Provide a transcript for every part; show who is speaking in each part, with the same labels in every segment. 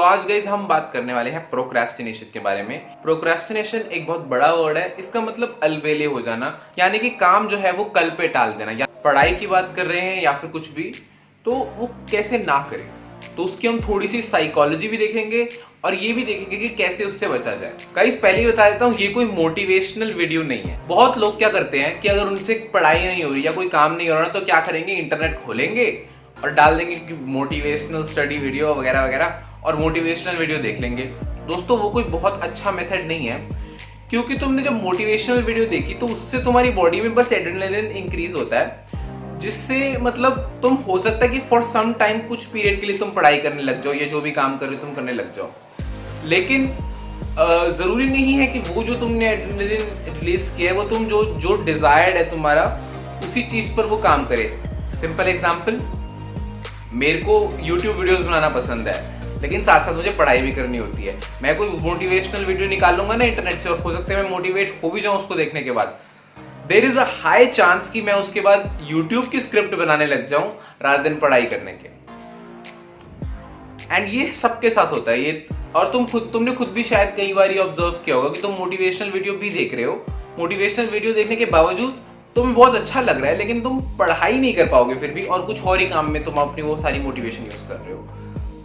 Speaker 1: आज गाइस हम बात करने वाले हैं प्रोक्रेस्टिनेशन के बारे में। प्रोक्रेस्टिनेशन एक बहुत बड़ा वर्ड है। इसका मतलब अलबेले हो जाना, यानी कि काम जो है वो कल पे टाल देना। या पढ़ाई की बात कर रहे हैं या फिर कुछ भी, तो वो कैसे ना करें, तो उसकी हम थोड़ी सी साइकोलॉजी भी देखेंगे और ये भी देखेंगे कि कैसे उससे बचा जाए। गाइस पहले ही बता देता हूँ, ये कोई मोटिवेशनल वीडियो नहीं है। बहुत लोग क्या करते हैं कि अगर उनसे पढ़ाई नहीं हो रही या कोई काम नहीं हो रहा तो क्या करेंगे, इंटरनेट खोलेंगे और डाल देंगे कि मोटिवेशनल स्टडी वीडियो वगैरह वगैरह और मोटिवेशनल वीडियो देख लेंगे। दोस्तों वो कोई बहुत अच्छा मेथड नहीं है, क्योंकि तुमने जब मोटिवेशनल वीडियो देखी तो उससे तुम्हारी बॉडी में बस एड्रेनलिन इंक्रीज होता है, जिससे मतलब तुम हो सकता है कि फॉर सम टाइम कुछ पीरियड के लिए तुम पढ़ाई करने लग जाओ या जो भी काम कर रहे हो तुम करने लग जाओ। लेकिन जरूरी नहीं है कि वो जो तुमने एड्रेनलिन रिलीज किया है वो तुम जो डिजायर्ड है तुम्हारा उसी चीज पर वो काम करे। सिंपल एग्जांपल, मेरे को YouTube वीडियोस बनाना पसंद है, लेकिन साथ साथ मुझे पढ़ाई भी करनी होती है। मैं कोई मोटिवेशनल वीडियो निकाल लूंगा ना इंटरनेट से और हो सकता है मैं मोटिवेट हो भी जाऊं उसको देखने के बाद, there is a high chance कि मैं उसके बाद YouTube की स्क्रिप्ट बनाने लग जाऊं रात दिन पढ़ाई करने के। एंड ये सबके साथ होता है ये। और तुमने खुद भी शायद कई बार ये ऑब्जर्व किया होगा कि तुम मोटिवेशनल वीडियो भी देख रहे हो, मोटिवेशनल वीडियो देखने के बावजूद तुम्हें बहुत अच्छा लग रहा है, लेकिन तुम पढ़ाई नहीं कर पाओगे फिर भी, और कुछ और ही काम में तुम अपनी वो सारी मोटिवेशन यूज कर रहे हो।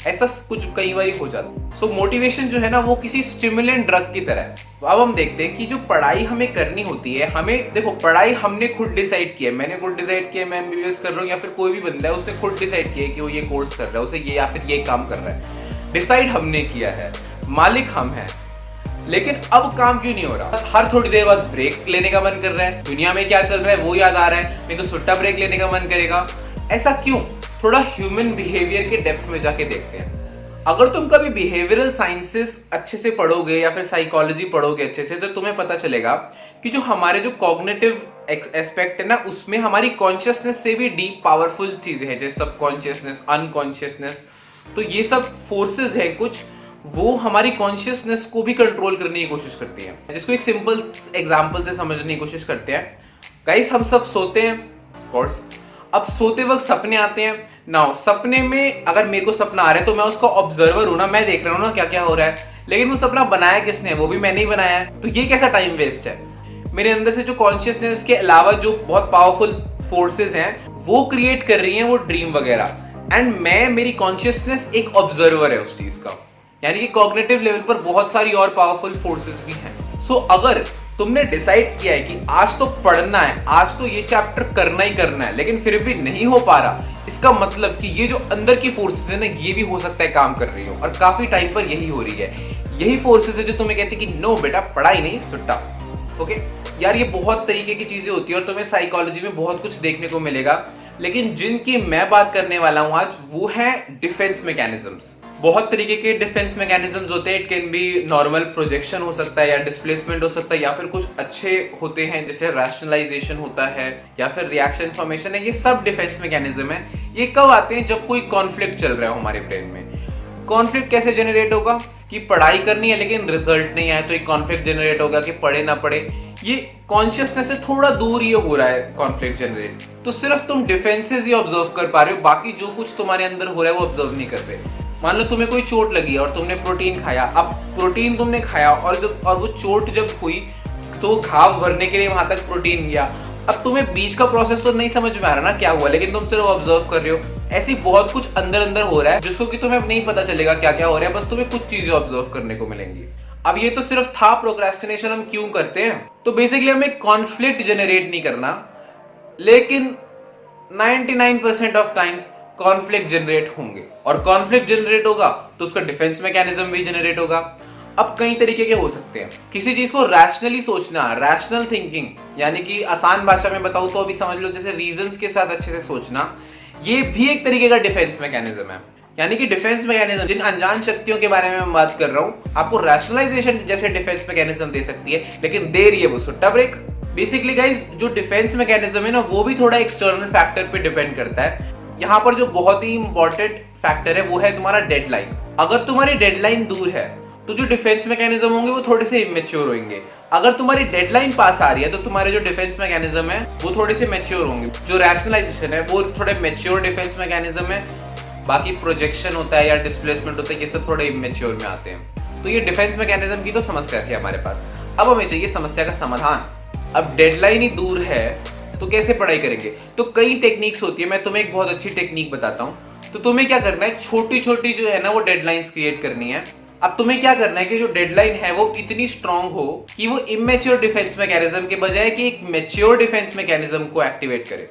Speaker 1: ऐसा कुछ कई बार हो जाता है। सो मोटिवेशन जो है ना वो किसी स्टिमुलेंट ड्रग की तरह है। तो अब हम देखते हैं कि जो पढ़ाई हमें करनी होती है, हमें देखो पढ़ाई हमने खुद डिसाइड किया है। मैंने खुद डिसाइड किया मैं MBBS कर रहा हूँ, या फिर कोई भी बंदा है उसने खुद डिसाइड किया है कि वो ये कोर्स कर रहा है, उसे ये या फिर ये काम कर रहा है। डिसाइड हमने किया है, मालिक हम हैं। लेकिन अब काम क्यों नहीं हो रहा? हर थोड़ी देर बाद ब्रेक लेने का मन कर रहा है, दुनिया में क्या चल रहा है वो याद आ रहा है, नहीं तो सुट्टा ब्रेक लेने का मन करेगा। ऐसा क्यों? थोड़ा ह्यूमन बिहेवियर के डेप्थ में जाके देखते हैं। अगर तुम कभी बिहेवियरल साइंसेस अच्छे से पढ़ोगे या फिर साइकोलॉजी पढ़ोगे अच्छे से, तो तुम्हें पता चलेगा कि जो हमारे जो कॉग्निटिव एस्पेक्ट है ना, उसमें हमारी कॉन्शियसनेस से भी डीप पावरफुल चीजें हैं, जैसे सबकॉन्शियसनेस, अनकॉन्शियसनेस। तो ये सब फोर्सेस है कुछ, वो हमारी कॉन्शियसनेस को भी कंट्रोल करने की कोशिश करती है। जिसको एक सिंपल एग्जांपल से समझने की कोशिश करते हैं। गाइस हम सब सोते हैं, ऑफ कोर्स। अब सोते वक्त सपने आते हैं ना, सपने में अगर मेरे को सपना आ रहा है तो मैं उसका ऑब्जर्वर हूं ना, मैं देख रहा हूं ना क्या क्या हो रहा है, लेकिन वो सपना बनाया किसने, वो भी मैंने ही बनाया है। तो ये कैसा टाइम वेस्ट है? मेरे अंदर से जो कॉन्शियसनेस के अलावा जो बहुत पावरफुल फोर्सेस हैं वो क्रिएट कर रही हैं वो ड्रीम वगैरह, एंड मेरी कॉन्शियसनेस एक ऑब्जर्वर है उस चीज का। यानी कि कॉग्निटिव लेवल पर बहुत सारी और पावरफुल फोर्सेस भी हैं। सो अगर तुमने डिसाइड किया है कि आज तो पढ़ना है, आज तो ये चैप्टर करना ही करना है, लेकिन फिर भी नहीं हो पा रहा, इसका मतलब कि ये जो अंदर की फोर्सेस है ना, ये भी हो सकता है काम कर रही हो, और काफी टाइम पर यही हो रही है। यही फोर्सेस है जो तुम्हें कहती है कि नो बेटा पढ़ाई नहीं, सुट्टा। ओके यार, ये बहुत तरीके की चीजें होती है और तुम्हें साइकोलॉजी में बहुत कुछ देखने को मिलेगा, लेकिन जिनकी मैं बात करने वाला हूं आज वो है डिफेंस मैकेनिज्म्स। बहुत तरीके के डिफेंस मैकेनिज्म्स होते हैं। It can be normal projection हो सकता है, या डिस्प्लेसमेंट हो सकता है, या फिर कुछ अच्छे होते हैं जैसे रैशनलाइजेशन होता है, या फिर रिएक्शन फॉर्मेशन है। ये सब डिफेंस मैकेनिज्म है। ये कब आते हैं? जब कोई कॉन्फ्लिक्ट चल रहा है हमारे ब्रेन में। कॉन्फ्लिक्ट कैसे जनरेट होगा? कि पढ़ाई करनी है लेकिन रिजल्ट नहीं आए तो एक कॉन्फ्लिक्ट जनरेट होगा कि पढ़े ना पढ़े। ये कॉन्शियसनेस से थोड़ा दूर ये हो रहा है कॉन्फ्लिक्ट जनरेट। तो सिर्फ तुम डिफेंसेस ही ऑब्जर्व कर पा रहे हो, बाकी जो कुछ तुम्हारे अंदर हो रहा है वो ऑब्जर्व नहीं कर रहे। मान लो तुम्हें कोई चोट लगी और तुमने प्रोटीन खाया। अब प्रोटीन तुमने खाया और वो चोट जब हुई तो घाव भरने के लिए वहां तक प्रोटीन गया। अब तुम्हें बीच का प्रोसेस तो नहीं समझ में आ रहा ना क्या हुआ, लेकिन तुम सिर्फ ऑब्जर्व कर रहे हो। ऐसी बहुत कुछ अंदर अंदर हो रहा है जिसको कि तुम्हें अब नहीं पता चलेगा क्या क्या हो रहा है, बस तुम्हें कुछ चीजें ऑब्जर्व करने को मिलेंगी। अब ये तो सिर्फ था प्रोक्रेस्टिनेशन हम क्यों करते हैं। तो बेसिकली हमें कॉन्फ्लिक्ट जनरेट नहीं करना, लेकिन 99% ऑफ टाइम्स कॉन्फ्लिक्ट जनरेट होंगे, और कॉन्फ्लिक्ट जनरेट होगा तो उसका डिफेंस मैकेनिज्म भी जनरेट होगा। अब कई तरीके के हो सकते हैं। किसी चीज को रैशनली सोचना, रैशनल थिंकिंग, यानी कि आसान भाषा में बताऊं तो अभी समझ लो जैसे रीजंस के साथ अच्छे से सोचना, ये भी एक तरीके का डिफेंस मैकेनिज्म है। यानी कि डिफेंस मैकेनिज्म जिन अनजान शक्तियों के बारे में मैं बात कर रहा हूं, आपको रैशनलाइजेशन जैसे डिफेंस मैकेनिज्म दे सकती है, लेकिन दे रही है वो सुट्टा ब्रेक। बेसिकली गाइस जो डिफेंस मैकेनिज्म है ना, वो भी थोड़ा एक्सटर्नल फैक्टर पे डिपेंड करता है। यहाँ पर जो बहुत ही इंपॉर्टेंट फैक्टर है वो है तुम्हारा डेडलाइन। अगर तुम्हारी डेडलाइन दूर है तो जो डिफेंस मैकेनिज्म होंगे वो थोड़े से इमेच्योर होंगे। अगर तुम्हारी डेडलाइन पास आ रही है तो तुम्हारे जो डिफेंस मैकेनिज्म है वो थोड़े से मैच्योर होंगे। जो रैशनलाइजेशन है वो थोड़े मैच्योर डिफेंस मैकेनिज्म है, बाकी प्रोजेक्शन होता है या डिस्प्लेसमेंट होता है, ये सब थोड़े इमेच्योर में आते हैं। तो ये डिफेंस मैकेनिज्म की तो समस्या थी हमारे पास। अब हमें चाहिए समस्या का समाधान। अब डेडलाइन ही दूर है तो कैसे पढ़ाई करेंगे? तो कई टेक्निक्स होती है, मैं तुम्हें एक बहुत अच्छी टेक्निक बताता हूँ। तो तुम्हें क्या करना है, छोटी छोटी जो है ना वो डेडलाइंस क्रिएट करनी है। अब तुम्हें क्या करना है कि जो डेडलाइन है वो इतनी स्ट्रांग हो कि वो इमेच्योर डिफेंस मैकेनिज्म के बजाय कि एक मैच्योर डिफेंस मैकेनिज्म को एक्टिवेट करे।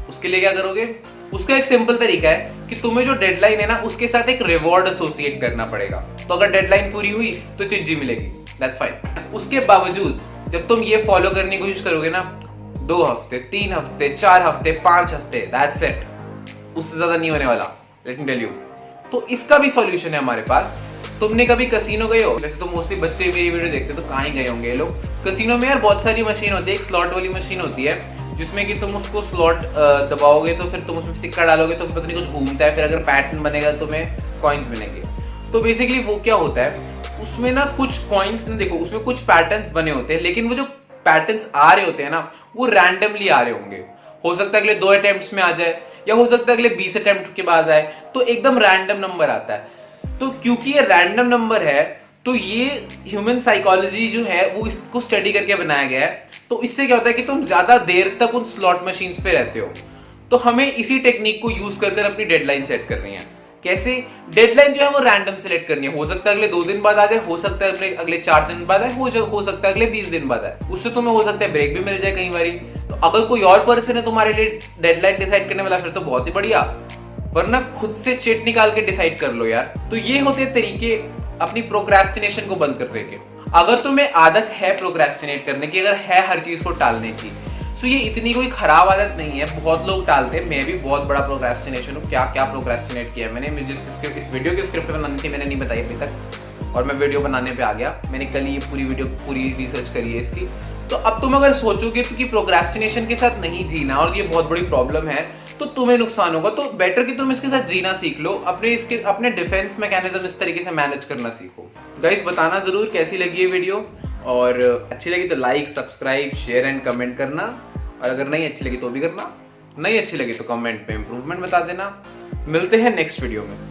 Speaker 1: उसके लिए क्या करोगे? उसका एक सिंपल तरीका है कि तुम्हें जो डेडलाइन है ना उसके साथ एक रिवॉर्ड एसोसिएट करना पड़ेगा। तो अगर डेडलाइन पूरी हुई तो चिज्जी मिलेगी, दैट्स फाइन। उसके बावजूद जब तुम ये फॉलो करने की कोशिश करोगे ना, 2 हफ्ते, 3 हफ्ते, 4 हफ्ते, 5 हफ्ते, दैट्स इट, उससे ज्यादा नहीं होने वाला, लेट मी टेल यू। तो इसका भी सॉल्यूशन है हमारे पास। तुमने कभी कसिनो गए हो? वैसे तो मोस्टली बच्चे मेरी वीडियो देखते तो कहाँ ही गए होंगे ये लोग। कसिनो में यार बहुत सारी मशीन होती है, एक स्लॉट वाली मशीन होती है जिसमें कि तुम उसको स्लॉट दबाओगे तो फिर तुम उसमें सिक्का डालोगे तो फिर पता नहीं कुछ घूमता है, फिर अगर पैटर्न बनेगा तो तुम्हें कॉइन्स मिलेंगे। तो बेसिकली वो क्या होता है, उसमें ना कुछ कॉइन्स ने, देखो उसमें कुछ पैटर्न्स बने होते हैं, लेकिन वो जो पैटर्न्स आ रहे होते हैं ना वो रैंडमली आ रहे होंगे। हो सकता है अगले 2 अटेम्प्ट्स में आ जाए या हो सकता है अगले 20 अटेम्प्ट के बाद आए, तो एकदम रैंडम नंबर आता है। तो क्योंकि ये रैंडम नंबर है तो ये ह्यूमन साइकोलॉजी जो है वो इसको स्टडी करके बनाया गया है। तो इससे क्या होता है कि तुम ज्यादा देर तक उन स्लॉट मशीन्स पे रहते हो। तो हमें इसी टेक्निक को यूज कर अपनी डेडलाइन सेट करनी है। कैसे? डेडलाइन जो है वो रैंडम सेलेक्ट करनी है। हो सकता है अगले 2 दिन बाद आ जाए, हो सकता है अगले 4 दिन बाद आए, हो सकता है अगले 20 दिन बाद आए। उससे तुम्हें हो सकता है ब्रेक भी मिल जाए कई बारी। तो अगर कोई और पर्सन है तुम्हारे लिए डेडलाइन डिसाइड करने वाला, फिर तो बहुत ही बढ़िया, वरना खुद से चेट निकाल के डिसाइड कर लो यार। तो ये होते तरीके अपनी प्रोक्रेस्टिनेशन को बंद करने के। अगर तुम्हें आदत है प्रोक्रेस्टिनेट करने की, अगर है हर चीज को टालने की, तो ये इतनी कोई खराब आदत नहीं है। बहुत लोग टालते हैं, मैं भी बहुत बड़ा प्रोक्रेस्टिनेशन हूँ। क्या क्या प्रोक्रेस्टिनेट किया मैंने। मुझे इस वीडियो की स्क्रिप्ट बनानी थी, मैंने नहीं बताई अभी तक, और मैं वीडियो बनाने पे आ गया। मैंने कल ये पूरी रिसर्च करी है इसकी। तो अब तुम अगर सोचोगे तो कि प्रोक्रेस्टिनेशन के साथ नहीं जीना और ये बहुत बड़ी प्रॉब्लम है, तो तुम्हें नुकसान होगा। तो बेटर कि तुम इसके साथ जीना सीख लो, अपने डिफेंस मैकेनिज्म इस तरीके से मैनेज करना सीखो। गाइस बताना जरूर कैसी लगी ये वीडियो, और अच्छी लगी तो like, subscribe, share and comment करना, और अगर नहीं अच्छी लगी तो भी करना, नहीं अच्छी लगी तो कमेंट में इंप्रूवमेंट बता देना। मिलते हैं नेक्स्ट वीडियो में।